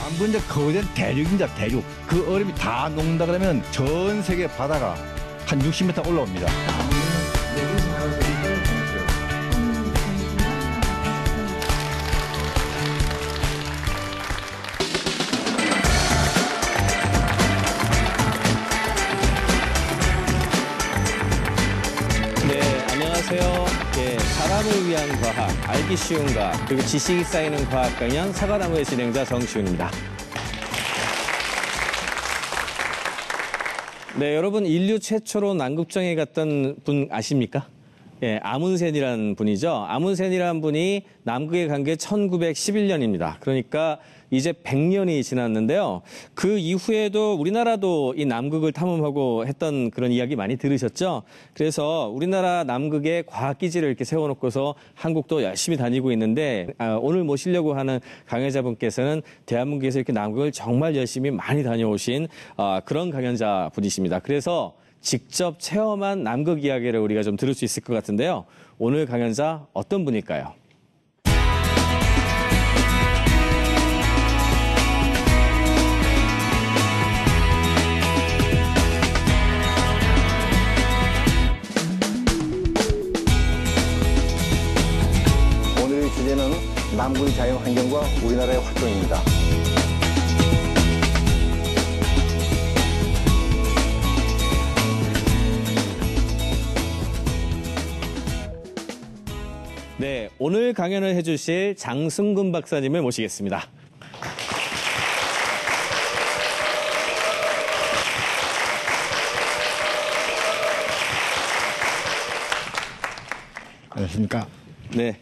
남부 이제 거대한 대륙입니다. 대륙. 그 얼음이 다 녹는다 그러면 전 세계 바다가 한 60m 올라옵니다. 안녕하세요. 예, 사람을 위한 과학, 알기 쉬운 과학, 그리고 지식이 쌓이는 과학 강연 사과나무의 진행자 정시훈입니다. 네, 여러분 인류 최초로 남극정에 갔던 분 아십니까? 예, 아문센이라는 분이죠. 아문센이라는 분이 남극에 간 게 1911년입니다. 그러니까 이제 100년이 지났는데요. 그 이후에도 우리나라도 이 남극을 탐험하고 했던 그런 이야기 많이 들으셨죠? 그래서 우리나라 남극에 과학기지를 이렇게 세워놓고서 한국도 열심히 다니고 있는데 오늘 모시려고 하는 강연자분께서는 대한민국에서 이렇게 남극을 정말 열심히 많이 다녀오신 그런 강연자 분이십니다. 그래서 직접 체험한 남극 이야기를 우리가 좀 들을 수 있을 것 같은데요. 오늘 강연자 어떤 분일까요? 오늘의 주제는 남극의 자연환경과 우리나라의 활동입니다. 네, 오늘 강연을 해주실 장승근 박사님을 모시겠습니다. 안녕하십니까? 네.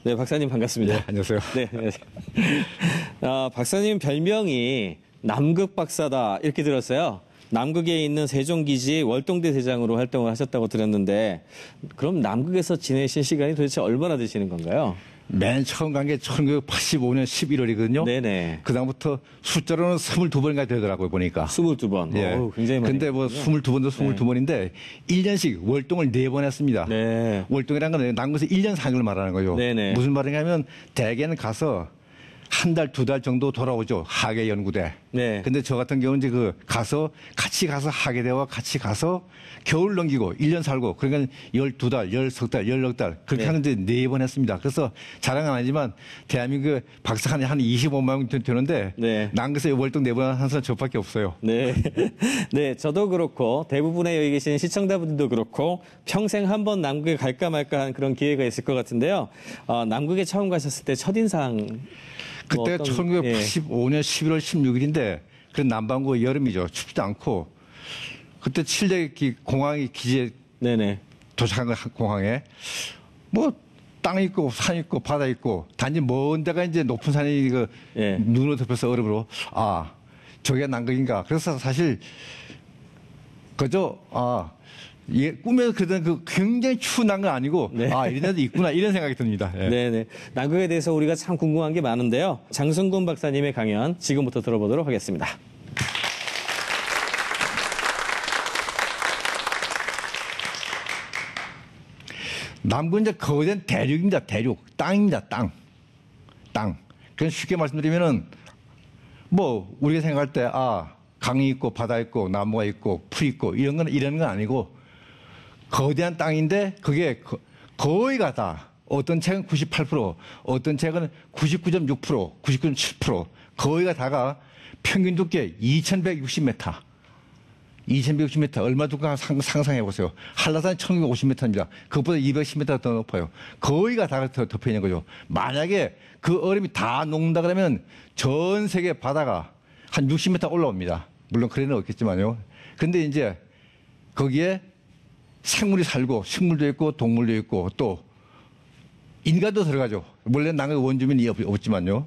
네, 박사님 반갑습니다. 네, 안녕하세요. 네, 안녕하세요. 박사님 별명이 남극 박사다 이렇게 들었어요. 남극에 있는 세종기지 월동대 대장으로 활동을 하셨다고 들었는데 그럼 남극에서 지내신 시간이 도대체 얼마나 되시는 건가요? 맨 처음 간 게 1985년 11월이거든요. 네네. 그다음부터 숫자로는 22번인가 되더라고요, 보니까. 22번. 예. 어우, 굉장히 많이. 근데 뭐 22번도 22번인데 1년씩 월동을 4번 했습니다. 네. 월동이라는 건 남극에서 1년 상을 말하는 거죠. 네네. 무슨 말이냐면 대개는 가서 한 달, 2달 정도 돌아오죠. 하계 연구대. 네. 근데 저 같은 경우는 이제 같이 가서 하계대와 같이 가서 겨울 넘기고 1년 살고 그러니까 12달, 10달, 16달 그렇게 네. 하는데 4번 했습니다. 그래서 자랑은 아니지만 대한민국 박사 한 25만 명 되는데 네. 남극에서 월동 4번 한 사람 저밖에 없어요. 네. 네, 저도 그렇고 대부분의 여기 계신 시청자분들도 그렇고 평생 한번 남극에 갈까 말까 한 그런 기회가 있을 것 같은데요. 남극에 처음 가셨을 때 첫인상 그때가 1985년 11월 16일인데 그 남반구 여름이죠. 춥지도 않고 그때 칠대 공항이 기지에 네네. 도착한 거 공항에 뭐 땅 있고 산 있고 바다 있고 단지 먼 데가 이제 높은 산이 예. 눈으로 덮여서 얼음으로 저게 남극인가. 그래서 사실 그저 꿈에서 그러던 그 굉장히 추운 남극 아니고 네. 이런 데도 있구나 이런 생각이 듭니다. 예. 네네. 남극에 대해서 우리가 참 궁금한 게 많은데요. 장승근 박사님의 강연 지금부터 들어보도록 하겠습니다. 남극은 이제 거대한 대륙입니다. 대륙. 땅입니다. 땅. 그냥 쉽게 말씀드리면은 뭐 우리가 생각할 때 강이 있고 바다 있고 나무가 있고 풀 있고 이런 건 아니고 거대한 땅인데 그게 거의가 다 어떤 책은 98%, 어떤 책은 99.6%, 99.7% 거의가 다가 평균 두께 2160m. 2160m 얼마 두께가 상상해 보세요. 한라산이 1650m입니다. 그것보다 210m 더 높아요. 거의가 다 덮여 있는 거죠. 만약에 그 얼음이 다 녹는다 그러면 전 세계 바다가 한 60m 올라옵니다. 물론 그래는 없겠지만요. 근데 이제 거기에 생물이 살고 식물도 있고 동물도 있고 또 인간도 들어가죠. 원래 남극 원주민이 없지만요.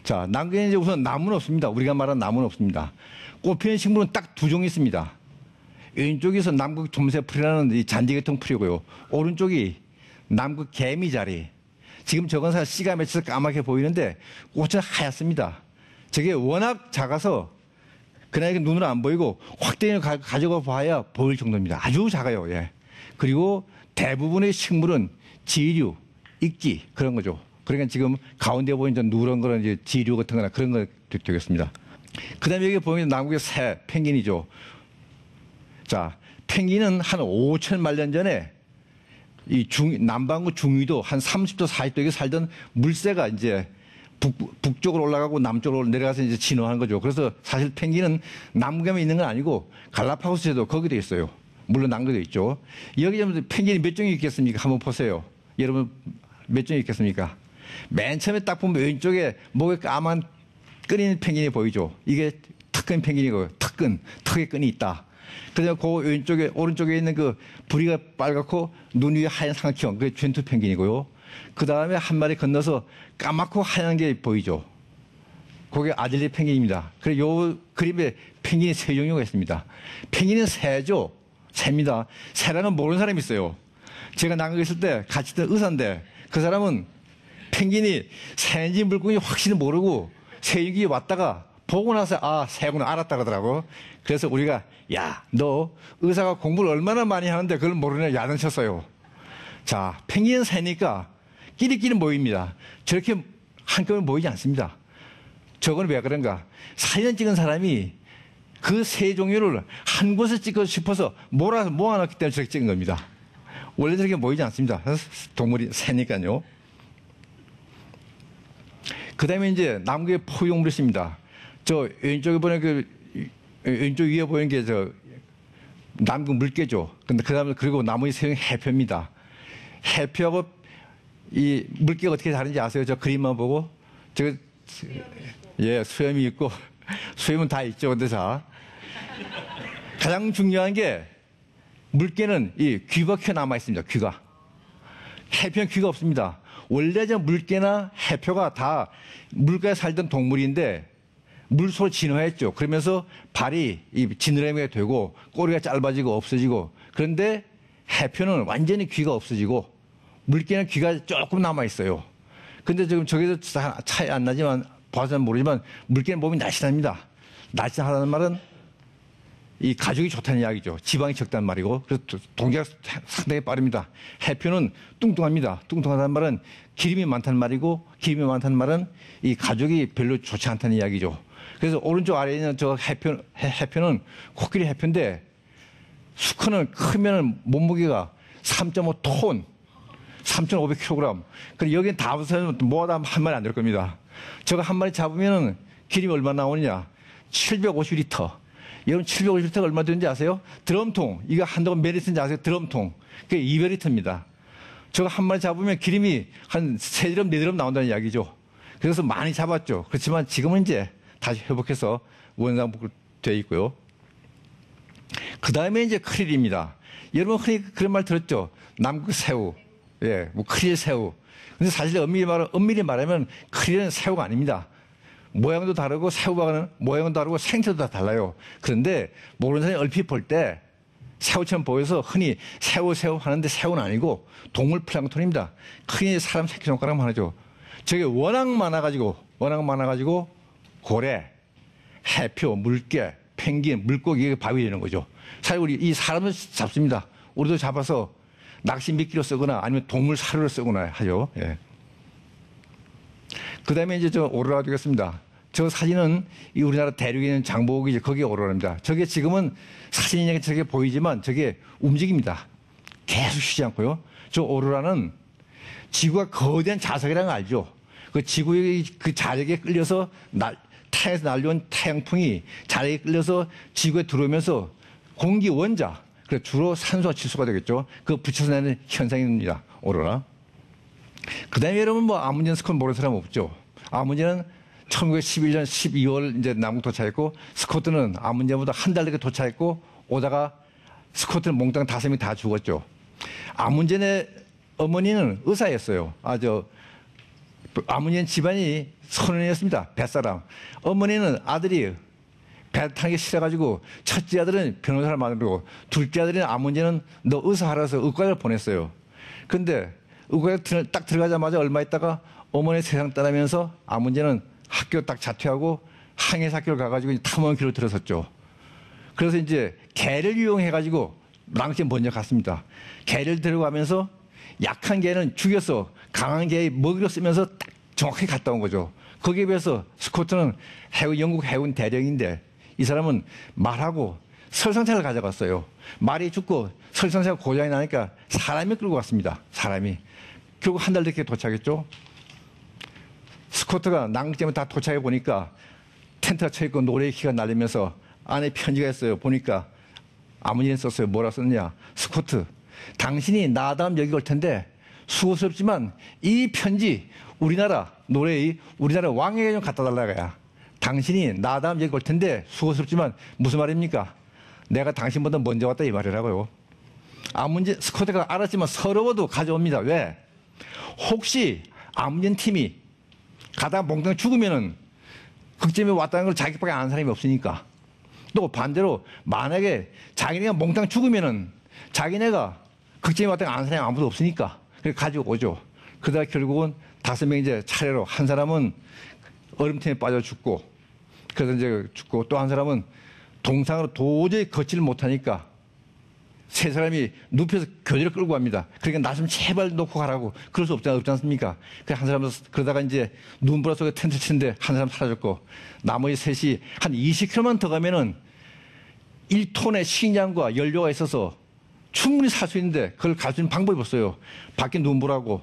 자, 남극에 이제 우선 나무는 없습니다. 우리가 말하는 나무는 없습니다. 꽃피는 식물은 딱 2종이 있습니다. 왼쪽에서 남극 점새풀이라는 이 잔디계통 풀이고요. 오른쪽이 남극 개미자리. 지금 저건 사실 씨가 맺혀서 까맣게 보이는데 꽃은 하얗습니다. 저게 워낙 작아서 그냥 눈으로 안 보이고 확대해서 가져가 봐야 보일 정도입니다. 아주 작아요. 예. 그리고 대부분의 식물은 지류, 익지 그런 거죠. 그러니까 지금 가운데 보이는 저 누런 거는 이제 지류 같은 거나 그런 거 되겠습니다. 그 다음에 여기 보면 남극의 새, 펭귄이죠. 자, 펭귄은 한 5천만 년 전에 이 남반구 중위도 한 30도, 40도에 살던 물새가 이제 북쪽으로 올라가고 남쪽으로 내려가서 이제 진화한 거죠. 그래서 사실 펭귄은 남극에만 있는 건 아니고 갈라파고스 제도 거기도 있어요. 물론 남극에 있죠. 여기 펭귄이 몇 종이 있겠습니까? 한번 보세요. 여러분 몇 종이 있겠습니까? 맨 처음에 딱 보면 왼쪽에 목에 까만 끈 있는 펭귄이 보이죠. 이게 턱끈 펭귄이고 턱에 끈이 있다. 그다음에 그 왼쪽에 오른쪽에 있는 그 부리가 빨갛고 눈 위에 하얀 삼각형 그게 젠투 펭귄이고요. 그 다음에 한 마리 건너서 까맣고 하얀 게 보이죠. 그게 아들리 펭귄입니다. 그리고 요 그림에 펭귄이 세 종류가 있습니다. 펭귄은 새죠. 새입니다. 새라는 모르는 사람이 있어요. 제가 남극에 있을 때 같이 있던 의사인데 그 사람은 펭귄이 새인지 물고기인지 확실히 모르고 새인지 왔다가 보고 나서 아 새구나 알았다 그러더라고. 그래서 우리가 야 너 의사가 공부를 얼마나 많이 하는데 그걸 모르냐 야단쳤어요. 자 펭귄은 새니까 끼리끼리 모입니다. 저렇게 한꺼번에 모이지 않습니다. 저건 왜 그런가? 사진 찍은 사람이 그 새 종류를 한 곳에 찍고 싶어서 모아놨기 때문에 저렇게 찍은 겁니다. 원래 저렇게 모이지 않습니다. 동물이 새니까요. 그 다음에 이제 남극의 포유물이 있습니다. 저 왼쪽에 보는 왼쪽 위에 보이는 게 저 남극 물개죠. 근데 그 다음에 그리고 나머지 세 종이 해표입니다. 해표하고 이 물개가 어떻게 다른지 아세요? 저 그림만 보고 예 수염이 있고 수염은 다 있죠. 근데 자 가장 중요한 게 물개는 이 귀가 남아 있습니다. 귀가 해표는 귀가 없습니다. 원래 저 물개나 해표가 다 물가에 살던 동물인데 물속으로 진화했죠. 그러면서 발이 이 지느러미가 되고 꼬리가 짧아지고 없어지고 그런데 해표는 완전히 귀가 없어지고 물개는 귀가 조금 남아 있어요. 근데 지금 저기서 차이 안 나지만 봐서는 모르지만 물개는 몸이 날씬합니다. 날씬하다는 말은 이 가죽이 좋다는 이야기죠. 지방이 적다는 말이고 그래서 동작이 상당히 빠릅니다. 해표는 뚱뚱합니다. 뚱뚱하다는 말은 기름이 많다는 말이고 기름이 많다는 말은 이 가죽이 별로 좋지 않다는 이야기죠. 그래서 오른쪽 아래에 있는 저 해표는 코끼리 해표인데 수컷은 크면 몸무게가 3.5톤 3,500kg. 그리고 여기는 다 붙으면 모아다 한 마리 안 될 겁니다. 저거 한 마리 잡으면 기름이 얼마나 나오느냐? 750리터. 여러분 750리터가 얼마 되는지 아세요? 드럼통. 이거 한동안 몇 리터인지 아세요? 드럼통. 그게 200리터입니다. 저거 한 마리 잡으면 기름이 한 3드럼, 4드럼 나온다는 이야기죠. 그래서 많이 잡았죠. 그렇지만 지금은 이제 다시 회복해서 원상복구 되어 있고요. 그 다음에 이제 크릴입니다. 여러분 흔히 그런 말 들었죠? 남극 새우. 예, 뭐 크릴 새우. 근데 사실 엄밀히 말하면 크릴은 새우가 아닙니다. 모양도 다르고 새우와는 모양도 다르고 생태도 다 달라요. 그런데 모르는 사람이 얼핏 볼 때 새우처럼 보여서 흔히 새우 하는데 새우는 아니고 동물 플랑크톤입니다. 흔히 사람 새끼손가락만 하죠. 저게 워낙 많아가지고 고래, 해표, 물개, 펭귄, 물고기 밥이 되는 거죠. 사실 우리 이 사람을 잡습니다. 우리도 잡아서 낚시 미끼로 쓰거나 아니면 동물 사료로 쓰거나 하죠. 예. 그 다음에 이제 저 오로라 되겠습니다. 저 사진은 이 우리나라 대륙에 있는 장보고기 거기에 오로라입니다. 저게 지금은 사진이 저게 보이지만 저게 움직입니다. 계속 쉬지 않고요. 저 오로라는 지구가 거대한 자석이라는 걸 알죠. 그 지구의 그 자력에 끌려서 태양에서 날려온 태양풍이 자력에 끌려서 지구에 들어오면서 공기 원자, 그래서 주로 산소와 질소가 되겠죠. 그 붙여서 내는 현상입니다. 오로라. 그 다음에 여러분 뭐 아문제는 스콧 모르는 사람 없죠. 아문제는 1911년 12월 이제 남극 도착했고 스코트는 아문제보다 한 달 늦게 도착했고 오다가 스코트는 몽땅 5명이 다 죽었죠. 아문제의 어머니는 의사였어요. 아문제는 집안이 선원이었습니다. 뱃사람. 어머니는 아들이 배 타는 게 싫어가지고 첫째 아들은 변호사를 만들고 둘째 아들은 아문제는 너 의사하라서 의과를 보냈어요. 근데 의과에 딱 들어가자마자 얼마 있다가 어머니 세상 떠나면서 아문제는 학교 딱 자퇴하고 항해사학교를 가가지고 탐험길로 들어섰죠. 그래서 이제 개를 이용해가지고 랑시에 먼저 갔습니다. 개를 데려가면서 약한 개는 죽여서 강한 게 먹이로 쓰면서 딱 정확하게 갔다 온 거죠. 거기에 비해서 스코트는 영국 해군 대령인데 이 사람은 말하고 설상태를 가져갔어요. 말이 죽고 설상태가 고장이 나니까 사람이 끌고 갔습니다. 사람이. 결국 한 달 뒤에 도착했죠. 스코트가 남극점에 다 도착해 보니까 텐트가 쳐있고 노래기가 날리면서 안에 편지가 있어요. 보니까 아무리 썼어요. 뭐라 썼냐. 스코트, 당신이 나 다음 여기 올 텐데 수고스럽지만 이 편지 우리나라 왕에게 좀 갖다 달라고야. 당신이 나 다음 여기 올 텐데 수고스럽지만 무슨 말입니까? 내가 당신보다 먼저 왔다 이 말이라고요. 아문제 스코트가 알았지만 서러워도 가져옵니다. 왜? 혹시 아문제 팀이 가다가 몽땅 죽으면은 극점에 왔다는 걸 자기밖에 아는 사람이 없으니까. 또 반대로 만약에 자기네가 몽땅 죽으면은 자기네가 극점에 왔다는 아는 사람이 아무도 없으니까. 그래서 가지고 오죠. 그러다 결국은 5명이 이제 차례로 한 사람은 얼음팀에 빠져 죽고 그래서 이제 죽고 또 한 사람은 동상으로 도저히 걷지를 못하니까 3사람이 눕혀서 교대를 끌고 갑니다. 그러니까 나 좀 제발 놓고 가라고. 그럴 수 없지 않습니까? 한 사람은 그러다가 이제 눈보라 속에 텐트 치는데 한 사람 사라졌고 나머지 셋이 한 20km만 더 가면은 1톤의 식량과 연료가 있어서 충분히 살 수 있는데 그걸 갈 수 있는 방법이 없어요. 밖에 눈보라고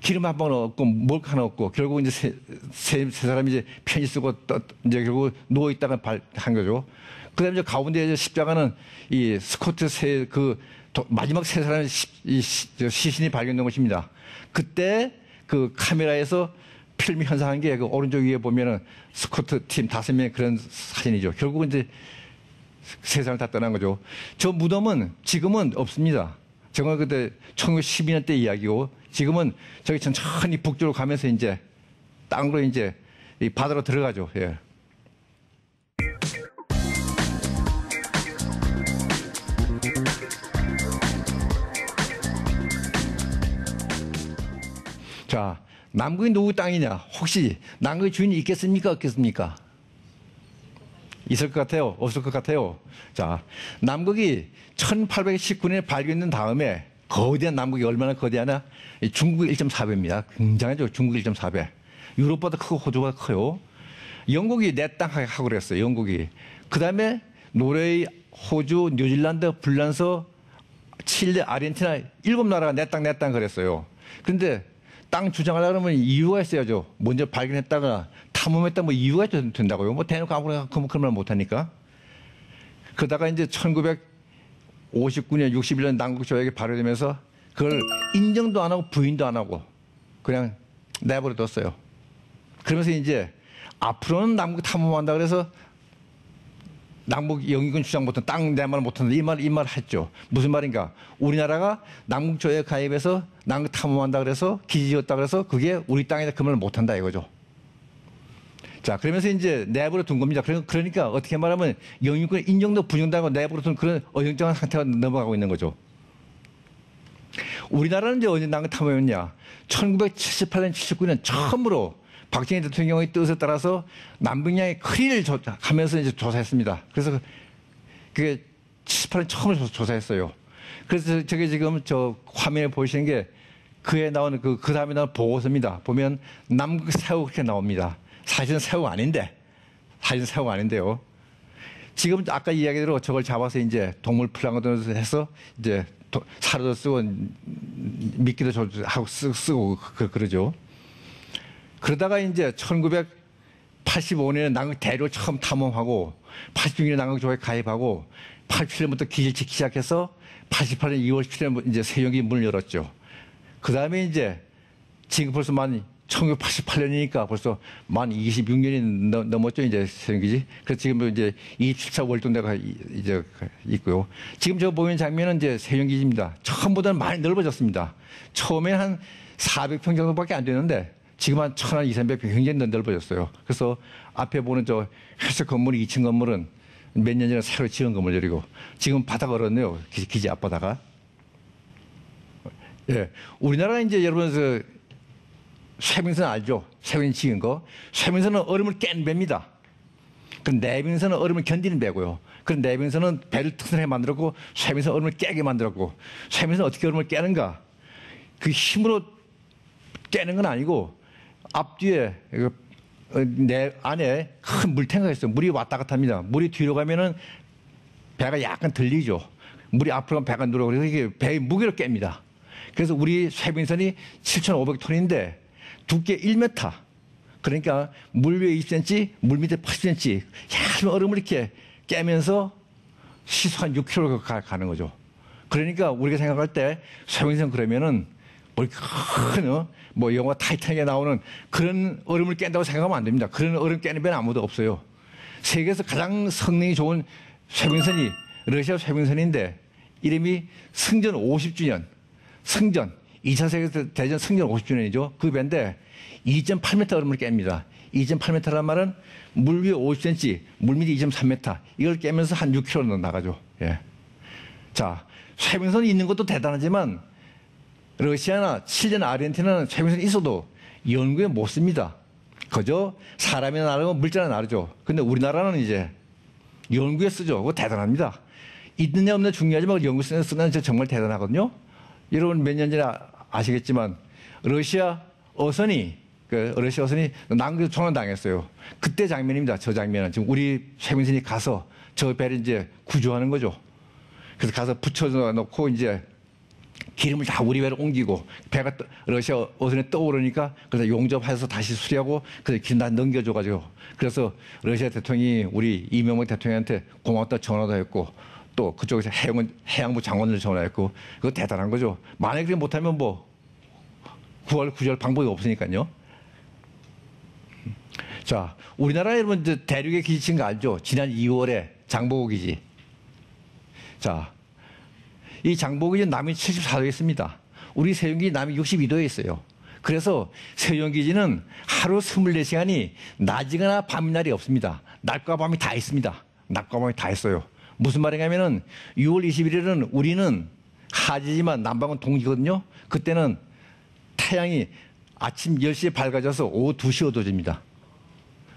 기름 한 번 없고 먹을 하나 없고 결국 이제 세 사람이 이제 편지 쓰고 이제 결국 누워 있다가 한 거죠. 그다음에 이제 가운데 이제 십자가는 이 스코트 마지막 3사람의 시신이 발견된 것입니다. 그때 그 카메라에서 필름 현상한 게 그 오른쪽 위에 보면은 스코트 팀 5명의 그런 사진이죠. 결국은 이제 3사람을 다 떠난 거죠. 저 무덤은 지금은 없습니다. 저건 그때 1912년 때 이야기고 지금은 저기 천천히 북쪽으로 가면서 이제 땅으로 이제 이 바다로 들어가죠. 예. 자, 남극이 누구 땅이냐? 혹시 남극의 주인이 있겠습니까? 없겠습니까? 있을 것 같아요? 없을 것 같아요? 자, 남극이 1819년에 발견된 다음에 거대한 남극이 얼마나 거대하나? 중국 1.4배입니다. 굉장하죠. 중국 4배. 유럽보다 크고 호주보다 커요. 영국이 내 땅 하고 그랬어요. 영국이. 그 다음에 노르웨이, 호주, 뉴질랜드, 불란서, 칠레, 아르헨티나 7나라가 내 땅 그랬어요. 그런데 땅 주장하려면 이유가 있어야죠. 먼저 발견했다가 탐험했다 뭐 이유가 된다고요. 뭐 대놓고 아무나 그런 말 못하니까. 그러다가 이제 1959년, 61년 남북조약이 발효되면서 그걸 인정도 안 하고 부인도 안 하고 그냥 내버려뒀어요. 그러면서 이제 앞으로는 남북 탐험한다 그래서 남북 영유권 주장 못한 땅 내 말 못한다 이 말 했죠. 무슨 말인가? 우리나라가 남북 조약 가입해서 남북 탐험한다 그래서 기지 지었다 그래서 그게 우리 땅이다 그 말을 못한다 이거죠. 자 그러면서 이제 내버려 둔 겁니다. 그러니까 어떻게 말하면 영유권 인정도 부정당하고 내버려 둔 그런 어정쩡한 상태가 넘어가고 있는 거죠. 우리나라는 이제 언제 남북 탐험했냐? 1978년, 79년 처음으로 박정희 대통령의 뜻에 따라서 남북양의 크리를 하면서 이제 조사했습니다. 그래서 그게 78년 처음으로 조사했어요. 그래서 저게 지금 저 화면에 보이시는 게 그에 나오는 그 다음에 나오는 보고서입니다. 보면 남극 새우 그렇게 나옵니다. 사실은 새우가 아닌데요. 지금 아까 이야기대로 저걸 잡아서 이제 동물 플랑크톤에서 해서 이제 사료도 쓰고 미끼도 하고 쓰고 그러죠. 그러다가 이제 1985년에 남극 대륙을 처음 탐험하고 86년에 남극 조약에 가입하고 87년부터 기지를 짓기 시작해서 88년 2월 17일 이제 세용기 문을 열었죠. 그 다음에 이제 지금 벌써 1988년이니까 벌써 만 26년이 넘었죠. 이제 세용기지. 그래서 지금 이제 27차 월동대가 이제 있고요. 지금 저 보이는 장면은 이제 세용기지입니다. 처음보다는 많이 넓어졌습니다. 처음에는 한 400평 정도밖에 안 되는데 지금 한 1,200, 300평 굉장히 넓어졌어요. 그래서 앞에 보는 저 회색 건물 2층 건물은 몇 년 전에 새로 지은 건물들이고 지금 바다가 얼었네요. 기지 앞바다가. 예. 우리나라는 이제 여러분 쇠빙선 알죠? 쇠빙선 지은 거. 쇠빙선은 얼음을 깬 배입니다. 그 내빙선은 얼음을 견디는 배고요. 그 내빙선은 배를 튼튼하게 만들었고 쇠빙선은 얼음을 깨게 만들었고 쇠빙선은 어떻게 얼음을 깨는가? 그 힘으로 깨는 건 아니고 앞뒤에 내 안에 큰 물탱크가 있어요. 물이 왔다 갔다 합니다. 물이 뒤로 가면은 배가 약간 들리죠. 물이 앞으로 가면 배가 늘어. 그래서 이게 배의 무게를 깹니다. 그래서 우리 쇠빙선이 7,500톤인데 두께 1m. 그러니까 물 위에 20cm, 물 밑에 80cm. 얇은 얼음을 이렇게 깨면서 시속 한 6km 가는 거죠. 그러니까 우리가 생각할 때 쇠빙선 그러면은 뭐 영화 타이타닉에 나오는 그런 얼음을 깬다고 생각하면 안 됩니다. 그런 얼음 깨는 배는 아무도 없어요. 세계에서 가장 성능이 좋은 쇠빙선이 러시아 쇠빙선인데 이름이 승전 50주년. 승전 2차 세계대전 승전 50주년이죠. 그 배인데 2.8m 얼음을 깹니다. 2.8m란 말은 물 위에 50cm, 물 밑에 2.3m. 이걸 깨면서 한 6km 나가죠. 예. 자, 쇠빙선이 있는 것도 대단하지만 러시아나 칠레나 아르헨티나는 쇠빙선이 있어도 연구에 못 씁니다. 그저 사람이나 나르고 물자나 나르죠. 근데 우리나라는 이제 연구에 쓰죠. 그거 대단합니다. 있느냐 없느냐 중요하지만 연구에 쓰는 게 정말 대단하거든요. 여러분 몇 년 전에 아시겠지만 러시아 어선이 남극에서 조난당했어요. 그때 장면입니다. 저 장면은 지금 우리 쇠빙선이 가서 저 배를 이제 구조하는 거죠. 그래서 가서 붙여놓고 이제 기름을 다 우리 배로 옮기고 배가 러시아 어선에 떠오르니까 그래서 용접해서 다시 수리하고 그래서 기름 다 넘겨줘가지고 그래서 러시아 대통령이 우리 이명박 대통령한테 고맙다 전화도 했고 또 그쪽에서 해양부 장관을 전화했고 그거 대단한 거죠. 만약에 그렇게 못하면 뭐 구할 방법이 없으니까요. 자, 우리나라 여러분 대륙에 기지 친 거 알죠? 지난 2월에 장보고 기지. 자, 이 장보고 기지는 남이 74도에 있습니다. 우리 세운기지 남이 62도에 있어요. 그래서 세운기지는 하루 24시간이 낮이거나 밤이 날이 없습니다. 낮과 밤이 다 있습니다. 낮과 밤이 다 있어요. 무슨 말이냐면은 6월 21일은 우리는 하지지만 남방은 동지거든요. 그때는 태양이 아침 10시에 밝아져서 오후 2시 어두워집니다.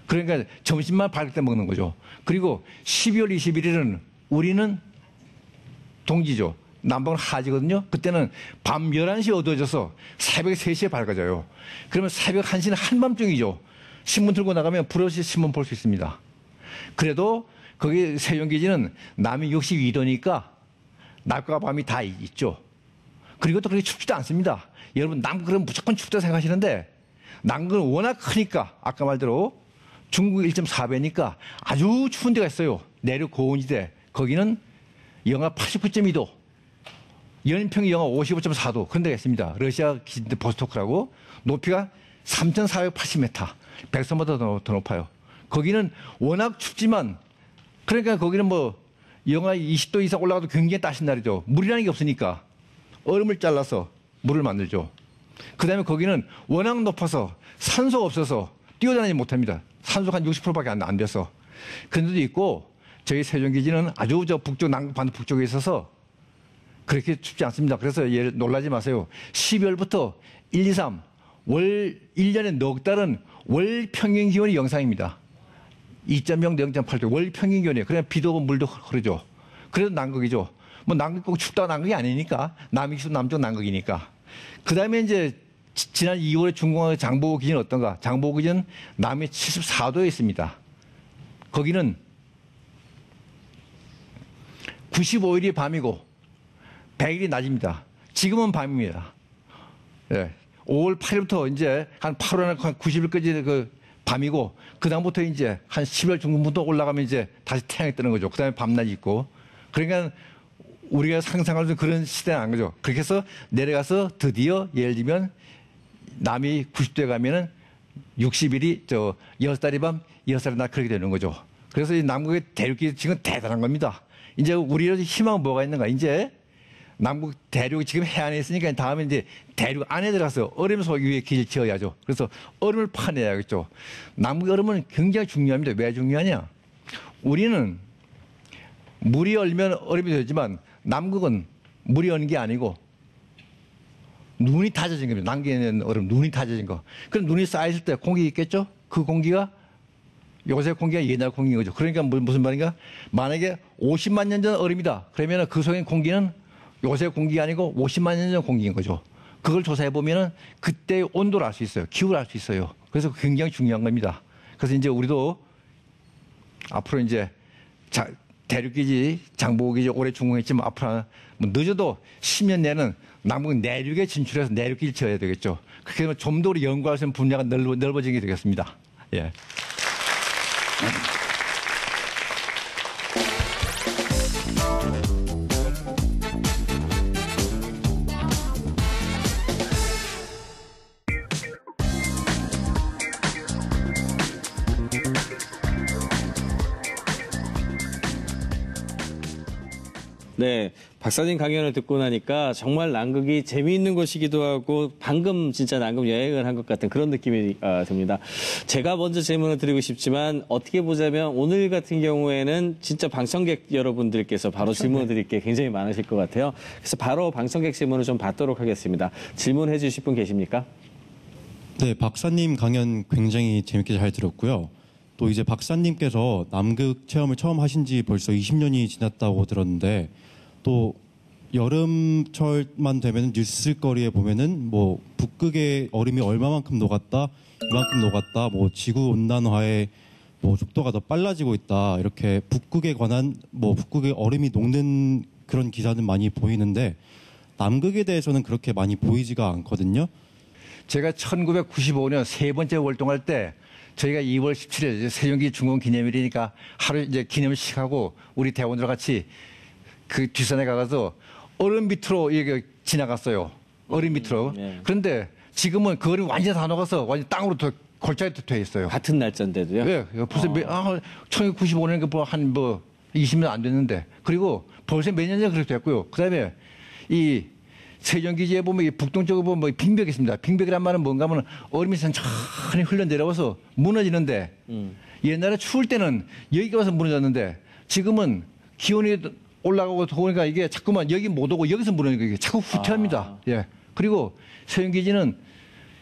그러니까 점심만 밝을 때 먹는 거죠. 그리고 12월 21일은 우리는 동지죠. 남방은 하지거든요. 그때는 밤 11시에 어두워져서 새벽 3시에 밝아져요. 그러면 새벽 1시는 한밤중이죠. 신문 들고 나가면 불없이 신문 볼 수 있습니다. 그래도 거기 세운기지는 남이 62도니까 낮과 밤이 다 있죠. 그리고 또 그렇게 춥지도 않습니다. 여러분 남극은 무조건 춥다고 생각하시는데 남극은 워낙 크니까 아까 말대로 중국 1.4배니까 아주 추운 데가 있어요. 내륙 고온지대. 거기는 영하 89.2도. 연평이 영하 55.4도. 그런 데가 있습니다. 러시아 기지인데 보스토크라고. 높이가 3,480m. 백선보다 더 높아요. 거기는 워낙 춥지만 그러니까 거기는 뭐 영하 20도 이상 올라가도 굉장히 따신 날이죠. 물이라는 게 없으니까 얼음을 잘라서 물을 만들죠. 그 다음에 거기는 워낙 높아서 산소가 없어서 뛰어다니지 못합니다. 산소가 한 60%밖에 안 돼서. 그런 데도 있고 저희 세종기지는 아주 저 북쪽, 남극 반도 북쪽에 있어서 그렇게 춥지 않습니다. 그래서 놀라지 마세요. 12월부터 1, 2, 3, 월 1년에 넉 달은 월 평균 기온이 영상입니다. 2.0, 0.8도 월 평균 기온이에요. 그냥 비도 오고 물도 흐르죠. 그래도 남극이죠. 뭐 남극 꼭 춥다고 남극이 아니니까 남익수 남쪽 남극이니까. 그 다음에 이제 지난 2월에 중공항의 장보고 기지는 어떤가? 장보고 기지는 남해 74도에 있습니다. 거기는 95일이 밤이고 100일이 낮입니다. 지금은 밤입니다. 예. 5월 8일부터 이제 한 8월 한 90일까지 그 밤이고 그다음부터 이제 한 10월 중순부터 올라가면 이제 다시 태양이 뜨는 거죠. 그다음에 밤낮이 있고. 그러니까 우리가 상상할 수 있는 그런 시대는 아닌 거죠. 그렇게 해서 내려가서 드디어 예를 들면 남이 90도에 가면은 60일이 6달이 밤 6달이 낮 그렇게 되는 거죠. 그래서 이 남극의 대륙이 지금 대단한 겁니다. 이제 우리의 희망은 뭐가 있는가? 이제 남극 대륙이 지금 해안에 있으니까 다음에 이제 대륙 안에 들어가서 얼음 속 위에 길을 지어야죠. 그래서 얼음을 파내야겠죠. 남극 얼음은 굉장히 중요합니다. 왜 중요하냐? 우리는 물이 얼면 얼음이 되지만 남극은 물이 얼는 게 아니고 눈이 다져진 겁니다. 남극에 있는 얼음, 눈이 다져진 거. 그럼 눈이 쌓였을 때 공기 있겠죠? 그 공기가 요새 공기가 옛날 공기인 거죠. 그러니까 무슨 말인가? 만약에 50만 년 전 얼음이다. 그러면 그 속에 공기는 요새 공기가 아니고 50만 년 전 공기인 거죠. 그걸 조사해 보면은 그때의 온도를 알 수 있어요. 기후를 알 수 있어요. 그래서 굉장히 중요한 겁니다. 그래서 이제 우리도 앞으로 이제 대륙기지, 장보고기지 오래 준공했지만 앞으로 뭐 늦어도 10년 내는 남북 내륙에 진출해서 내륙기를 지어야 되겠죠. 그렇게 되면 좀 더 우리 연구할 수 있는 분야가 넓어지게 되겠습니다. 예. 네, 박사님 강연을 듣고 나니까 정말 남극이 재미있는 곳이기도 하고 방금 진짜 남극 여행을 한 것 같은 그런 느낌이 듭니다. 제가 먼저 질문을 드리고 싶지만 어떻게 보자면 오늘 같은 경우에는 진짜 방청객 여러분들께서 바로 질문을 드릴 게 굉장히 많으실 것 같아요. 그래서 바로 방청객 질문을 좀 받도록 하겠습니다. 질문해 주실 분 계십니까? 네, 박사님 강연 굉장히 재밌게 잘 들었고요. 또 이제 박사님께서 남극 체험을 처음 하신 지 벌써 20년이 지났다고 들었는데 또 여름철만 되면 뉴스거리에 보면은 뭐 북극의 얼음이 얼마만큼 녹았다, 이만큼 녹았다, 뭐 지구 온난화의 뭐 속도가 더 빨라지고 있다 이렇게 북극에 관한 뭐 북극의 얼음이 녹는 그런 기사는 많이 보이는데 남극에 대해서는 그렇게 많이 보이지가 않거든요. 제가 1995년 세 번째 월동할 때 저희가 2월 17일 세종기 준공 기념일이니까 하루 이제 기념식하고 우리 대원들 같이 그 뒷산에 가서 얼음 밑으로 이게 지나갔어요. 얼음 밑으로. 네. 그런데 지금은 그 얼음이 완전히 다 녹아서 완전 땅으로 골짜기 돼 있어요. 같은 날짜인데도요? 예, 벌써 1995년 한 20년 안 됐는데 그리고 벌써 몇 년 전에 그렇게 됐고요. 그다음에 이 세종기지에 보면 이 북동쪽에 보면 뭐 빙벽이 있습니다. 빙벽이란 말은 뭔가 하면 얼음이 천천히 흘러내려와서 무너지는데 옛날에 추울 때는 여기가 와서 무너졌는데 지금은 기온이 올라가고 더우니까 이게 자꾸만 여기 못 오고 여기서 무너지니까 이게 자꾸 후퇴합니다. 예. 그리고 세종기지는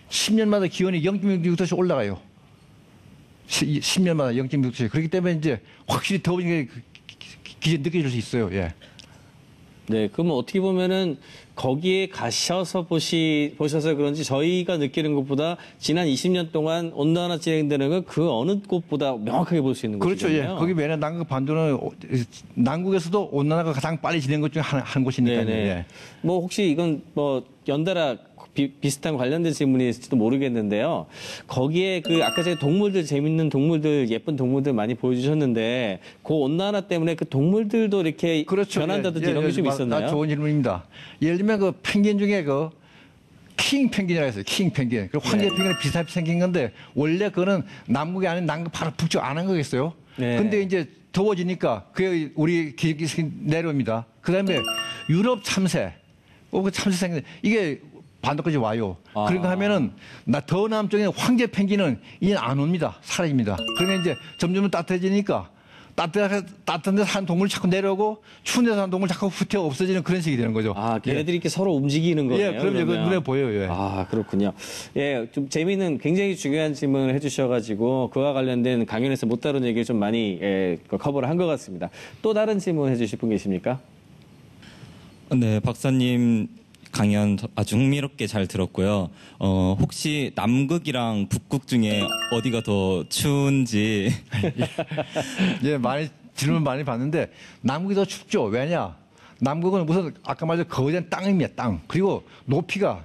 10년마다 기온이 0.6도씩 올라가요. 10년마다 0.6도씩. 그렇기 때문에 이제 확실히 더워지는 게 기지 느껴질 수 있어요. 예. 네, 그러면 어떻게 보면은 거기에 가셔서 보셔서 그런지 저희가 느끼는 것보다 지난 20년 동안 온난화 진행되는 건 그 어느 곳보다 명확하게 볼 수 있는 그렇죠. 곳이거든요. 예. 거기 왜냐면 남극 반도는 남극에서도 온난화가 가장 빨리 진행된 것 중에 한 곳이니까요. 네네. 예. 뭐 혹시 이건 뭐 연달아 비슷한 관련된 질문이 있을지도 모르겠는데요. 거기에 그 아까 제가 동물들 재밌는 동물들 예쁜 동물들 많이 보여주셨는데 그 온난화 때문에 그 동물들도 이렇게 그렇죠. 변한다든지 이런 게 좀 있었나요? 좋은 질문입니다. 예를 들면 그 펭귄 중에 그 킹 펭귄이라고 했어요. 킹 펭귄. 그 황제 펭귄이 비슷하게 생긴 건데 원래 그거는 남극이 아닌 남극 바로 북쪽 안 한 거겠어요. 네. 근데 이제 더워지니까 그게 우리 기억이 내려옵니다. 그다음에 유럽 참새. 그 참새 생긴 이게 반도까지 와요. 그러니까 하면은 더 남쪽에 황제 펭귄은 이제 안 옵니다. 사라집니다. 그러면 이제 점점 따뜻해지니까 따뜻한 데서 한 동물 자꾸 내려오고 추운 데서 한 동물 자꾸 후퇴 없어지는 그런 식이 되는 거죠. 아, 걔네들이 이렇게 서로 움직이는 거예요. 예, 그럼요. 그 눈에 보여요. 예. 아, 그렇군요. 예, 좀 재미있는 굉장히 중요한 질문을 해주셔가지고 그와 관련된 강연에서 못 다룬 얘기를 좀 많이 커버를 한 것 같습니다. 또 다른 질문 해주실 분 계십니까? 네, 박사님 강연 아주 흥미롭게 잘 들었고요. 혹시 남극이랑 북극 중에 어디가 더 추운지. 예, 질문 많이 받는데 남극이 더 춥죠. 왜냐? 남극은 우선 아까 말한 거대한 땅입니다. 땅. 그리고 높이가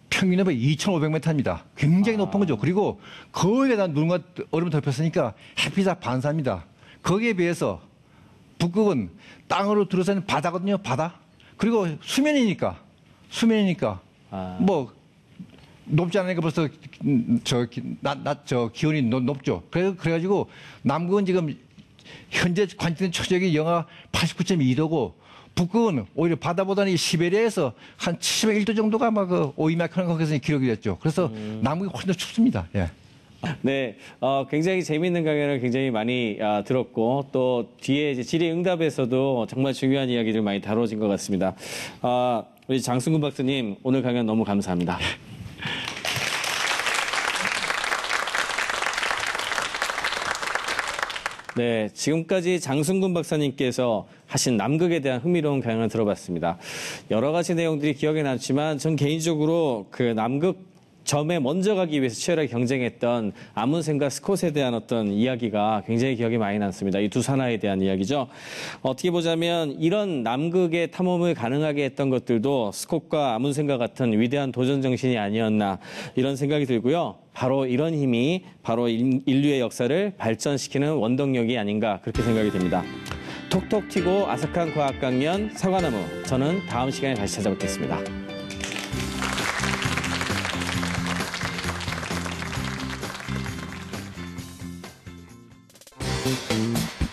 평균에 2,500m입니다. 굉장히 높은 거죠. 그리고 거기에다 눈과 얼음이 덮였으니까 햇빛이 다 반사입니다. 거기에 비해서 북극은 땅으로 들어서는 바다거든요. 바다. 그리고 수면이니까 뭐 높지 않으니까 벌써 기온이 높죠. 그래가지고 남극은 지금 현재 관측된 초저기 영하 89.2도고 북극은 오히려 바다보다는 이 시베리아에서 한 71도 정도가 아마 그 오이마크는 거기서 기록이 됐죠. 그래서 남극이 훨씬 더 춥습니다. 예. 네, 굉장히 재미있는 강연을 굉장히 많이 들었고 또 뒤에 이제 질의응답에서도 정말 중요한 이야기들 많이 다뤄진 것 같습니다. 우리 장승근 박사님 오늘 강연 너무 감사합니다. 네, 지금까지 장승근 박사님께서 하신 남극에 대한 흥미로운 강연을 들어봤습니다. 여러 가지 내용들이 기억에 남지만 전 개인적으로 그 남극 점에 먼저 가기 위해서 치열하게 경쟁했던 아문센과 스콧에 대한 어떤 이야기가 굉장히 기억에 많이 남습니다. 이 두 산하에 대한 이야기죠. 어떻게 보자면 이런 남극의 탐험을 가능하게 했던 것들도 스콧과 아문센과 같은 위대한 도전 정신이 아니었나 이런 생각이 들고요. 바로 이런 힘이 바로 인류의 역사를 발전시키는 원동력이 아닌가 그렇게 생각이 듭니다. 톡톡 튀고 아삭한 과학 강연 사과나무. 저는 다음 시간에 다시 찾아뵙겠습니다. Thank you.